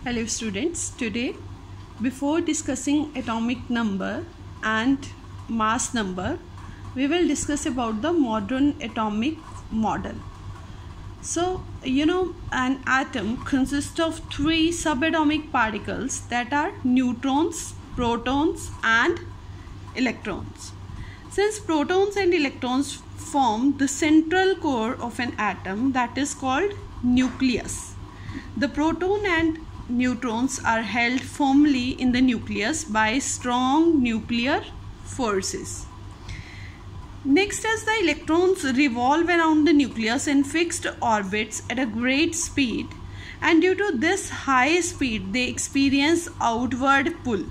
Hello students, today before discussing atomic number and mass number, we will discuss about the modern atomic model. So, an atom consists of three subatomic particles that are neutrons, protons and electrons. Since protons and electrons form the central core of an atom, that is called nucleus. The proton and neutrons are held firmly in the nucleus by strong nuclear forces. Next, as the electrons revolve around the nucleus in fixed orbits at a great speed, and due to this high speed they experience outward pull.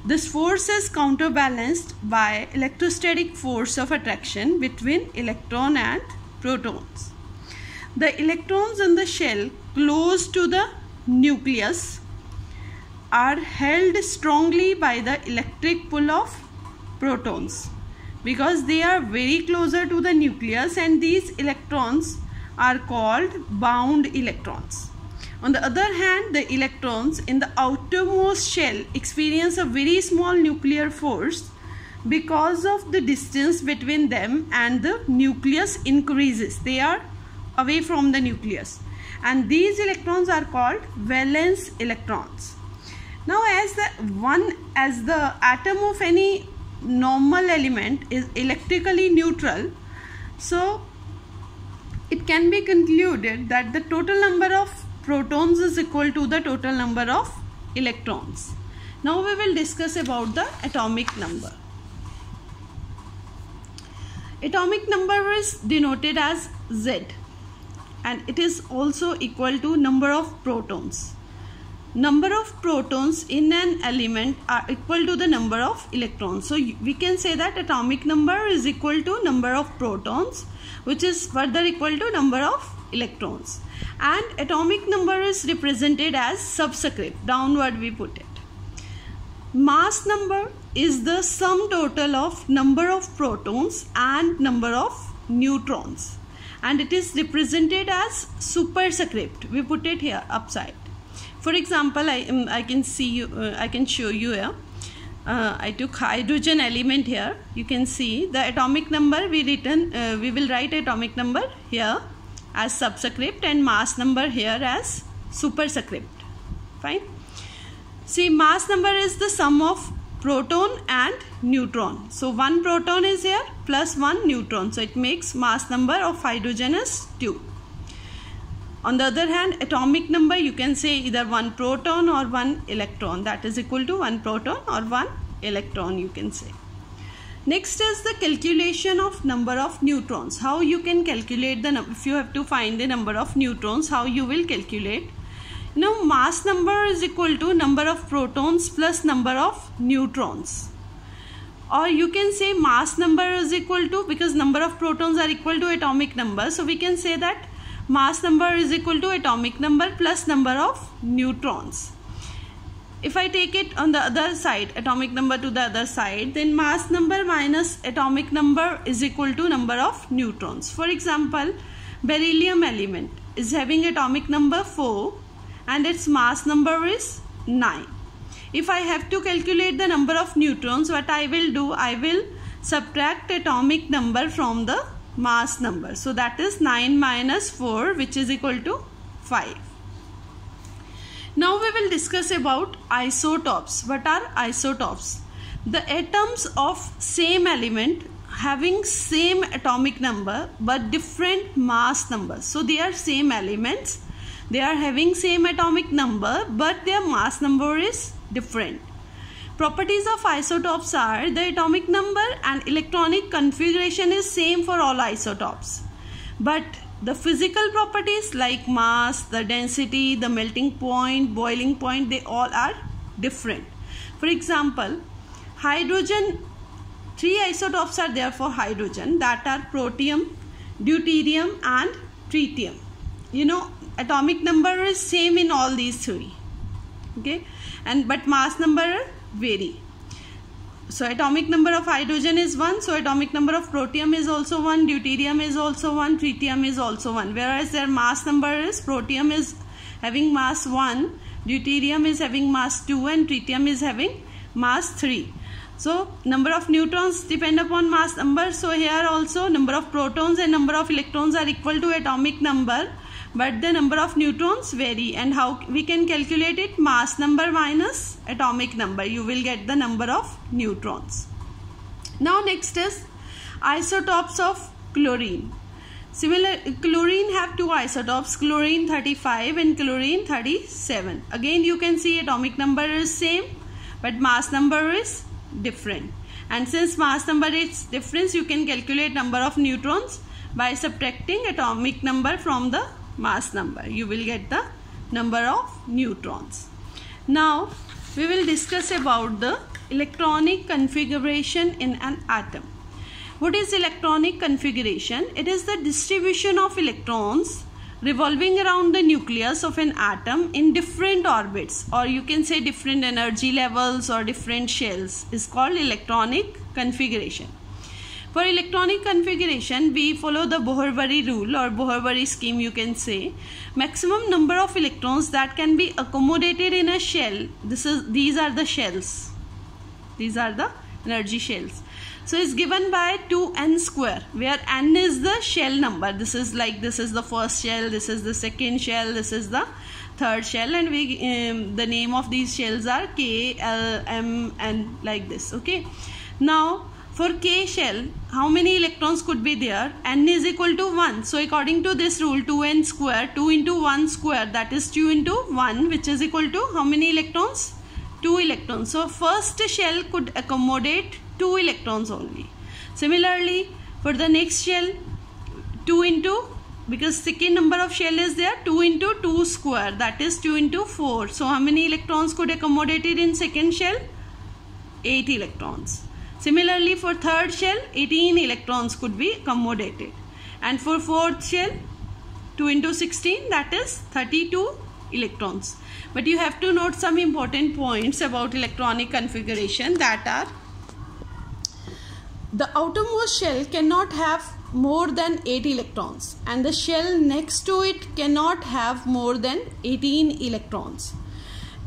This force is counterbalanced by electrostatic force of attraction between electron and protons. The electrons in the shell close to the nucleus are held strongly by the electric pull of protons because they are very closer to the nucleus, and these electrons are called bound electrons. On the other hand, the electrons in the outermost shell experience a very small nuclear force because of the distance between them, and the nucleus increases. They are away from the nucleus, and these electrons are called valence electrons. Now, as the atom of any normal element is electrically neutral, so it can be concluded that the total number of protons is equal to the total number of electrons. Now we will discuss about the atomic number. Atomic number is denoted as Z, and it is also equal to number of protons. Number of protons in an element are equal to the number of electrons. So we can say that atomic number is equal to number of protons, which is further equal to number of electrons. And atomic number is represented as subscript, downward we put it. Mass number is the sum total of number of protons and number of neutrons, and it is represented as superscript. We put it here upside. For example, I can show you here. I took hydrogen element here. You can see the atomic number we will write atomic number here as subscript and mass number here as superscript. Fine. See, mass number is the sum of proton and neutron. So one proton is here plus one neutron. So it makes mass number of hydrogen is 2. On the other hand, atomic number, you can say either one proton or one electron. That is equal to one proton or one electron, you can say. Next is the calculation of number of neutrons. How you can calculate the number? If you have to find the number of neutrons, how you will calculate? Now, mass number is equal to number of protons plus number of neutrons. Or you can say mass number is equal to, because number of protons are equal to atomic number, so we can say that mass number is equal to atomic number plus number of neutrons. If I take it on the other side, atomic number to the other side, then mass number minus atomic number is equal to number of neutrons. For example, beryllium element is having atomic number 4 and its mass number is 9. If I have to calculate the number of neutrons, what I will do, I will subtract atomic number from the mass number. So that is 9 minus 4, which is equal to 5. Now we will discuss about isotopes. What are isotopes? The atoms of same element having same atomic number but different mass numbers. So they are same elements. They are having same atomic number but their mass number is different. Properties of isotopes are the atomic number and electronic configuration is same for all isotopes, but the physical properties like mass, the density, the melting point, boiling point, they all are different. For example, hydrogen, 3 isotopes are there for hydrogen, that are protium, deuterium and tritium. Atomic number is same in all these 3. Okay, but mass number vary. So atomic number of hydrogen is 1, so atomic number of protium is also 1, deuterium is also 1, tritium is also 1, whereas their mass number is, protium is having mass 1, deuterium is having mass 2, and tritium is having mass 3. So number of neutrons depend upon mass number. So here also number of protons and number of electrons are equal to atomic number, but the number of neutrons vary. And how we can calculate it? Mass number minus atomic number. You will get the number of neutrons. Now next is isotopes of chlorine. Chlorine have two isotopes, chlorine 35 and chlorine 37. Again you can see atomic number is same, but mass number is different. And since mass number is different, you can calculate number of neutrons by subtracting atomic number from the mass number. You will get the number of neutrons. Now we will discuss about the electronic configuration in an atom. What is electronic configuration? It is the distribution of electrons revolving around the nucleus of an atom in different orbits, or you can say different energy levels or different shells, is called electronic configuration. For electronic configuration, we follow the Bohr-Waring rule or Bohr-Waring scheme, you can say. Maximum number of electrons that can be accommodated in a shell. These are the shells. These are the energy shells. So it's given by 2n square, where n is the shell number. This is the first shell, this is the second shell, this is the third shell, and the name of these shells are K, L, M, N, like this. Okay. Now for K shell, how many electrons could be there? N is equal to 1. So according to this rule, 2n square, 2 into 1 square, that is 2 into 1, which is equal to how many electrons? 2 electrons. So first shell could accommodate 2 electrons only. Similarly, for the next shell, 2 into, because second number of shell is there, 2 into 2 square, that is 2 into 4. So how many electrons could accommodate it in second shell? 8 electrons. Similarly, for third shell, 18 electrons could be accommodated. And for fourth shell, 2 into 16, that is 32 electrons. But you have to note some important points about electronic configuration, that are: the outermost shell cannot have more than 8 electrons, and the shell next to it cannot have more than 18 electrons.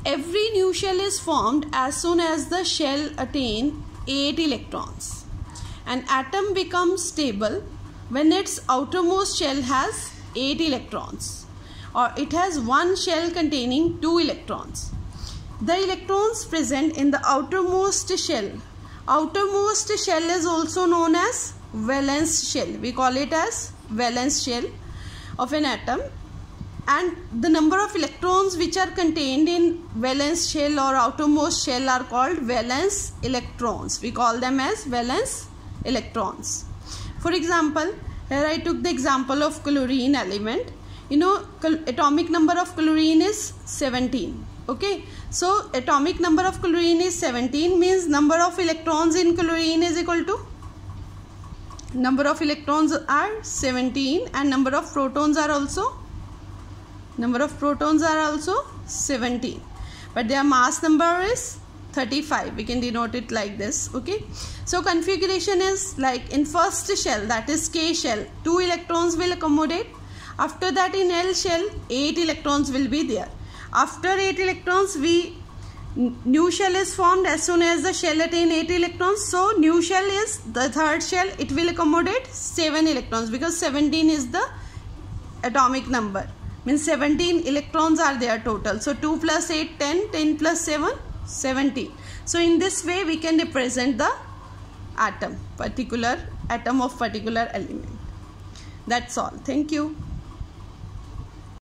Every new shell is formed as soon as the shell attains 8 electrons. An atom becomes stable when its outermost shell has 8 electrons, or it has one shell containing 2 electrons. The electrons present in the outermost shell is also known as valence shell. We call it as valence shell of an atom, and the number of electrons which are contained in valence shell or outermost shell are called valence electrons. We call them as valence electrons. For example, here I took the example of chlorine element. You know, atomic number of chlorine is 17. Okay, so atomic number of chlorine is 17, means number of electrons in chlorine is equal to, number of electrons are 17 and number of protons are also 17, but their mass number is 35. We can denote it like this. Okay, so configuration is like in first shell, that is K shell, 2 electrons will accommodate. After that, in L shell, 8 electrons will be there. After 8 electrons, new shell is formed as soon as the shell attains 8 electrons. So new shell is the third shell, it will accommodate 7 electrons, because 17 is the atomic number, means 17 electrons are there total. So 2 plus 8, 10, 10 plus 7, 17. So in this way we can represent the atom, particular atom of particular element. That's all. Thank you.